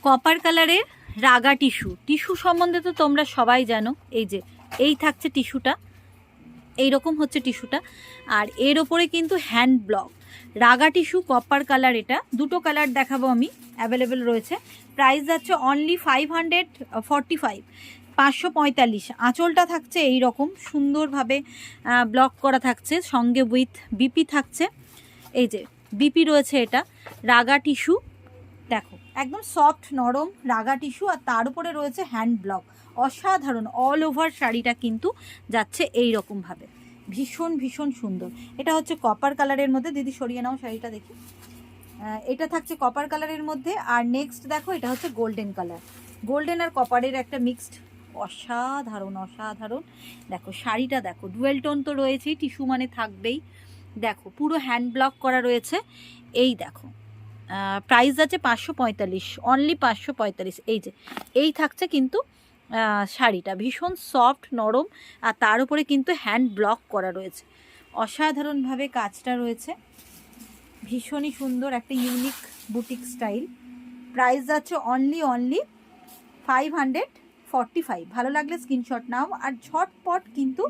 Copper কালারের রাগা tissue. Tissue সম্বন্ধে তো তোমরা সবাই জানো। এই যে এই থাকছে টিস্যুটা, এইরকম হচ্ছে টিস্যুটা, আর এর ওপরে কিন্তু হ্যান্ড ব্লক রাগা টিস্যু কপার কালার। এটা দুটো কালার দেখাবো আমি, অ্যাভেলেবেল রয়েছে। প্রাইস যাচ্ছে অনলি 545, 545। আঁচলটা থাকছে এই রকম সুন্দরভাবে ব্লক করা থাকছে, সঙ্গে উইথ বিপি থাকছে। এই যে বিপি রয়েছে, এটা রাগা টিস্যু, দেখো একদম সফট নরম রাগা টিস্যু, আর তার উপরে রয়েছে হ্যান্ড ব্লক। অসাধারণ, অল ওভার শাড়িটা কিন্তু যাচ্ছে এই রকমভাবে, ভীষণ ভীষণ সুন্দর। এটা হচ্ছে কপার কালারের মধ্যে, দিদি সরিয়ে নাও শাড়িটা দেখি। এটা থাকছে কপার কালারের মধ্যে, আর নেক্সট দেখো এটা হচ্ছে গোল্ডেন কালার। গোল্ডেন আর কপারের একটা মিক্সড, অসাধারণ অসাধারণ। দেখো শাড়িটা দেখো, ডুয়েল টোন তো রয়েছেই, টিস্যু মানে থাকবেই। দেখো পুরো হ্যান্ড ব্লক করা রয়েছে। এই দেখো প্রাইস আছে 545, অনলি 545। এই যে এই থাকছে কিন্তু শাড়িটা ভীষণ সফট নরম, আর তার উপরে কিন্তু হ্যান্ড ব্লক করা রয়েছে। অসাধারণভাবে কাজটা রয়েছে, ভীষণই সুন্দর, একটা ইউনিক বুটিক স্টাইল। প্রাইস যাচ্ছে অনলি 545। ভালো লাগলে স্ক্রিনশট নাও আর ঝটপট কিন্তু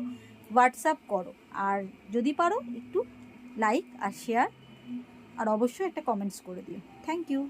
হোয়াটসঅ্যাপ করো, আর যদি পারো একটু লাইক আর শেয়ার, আর অবশ্যই একটা কমেন্টস করে দিও। Thank you.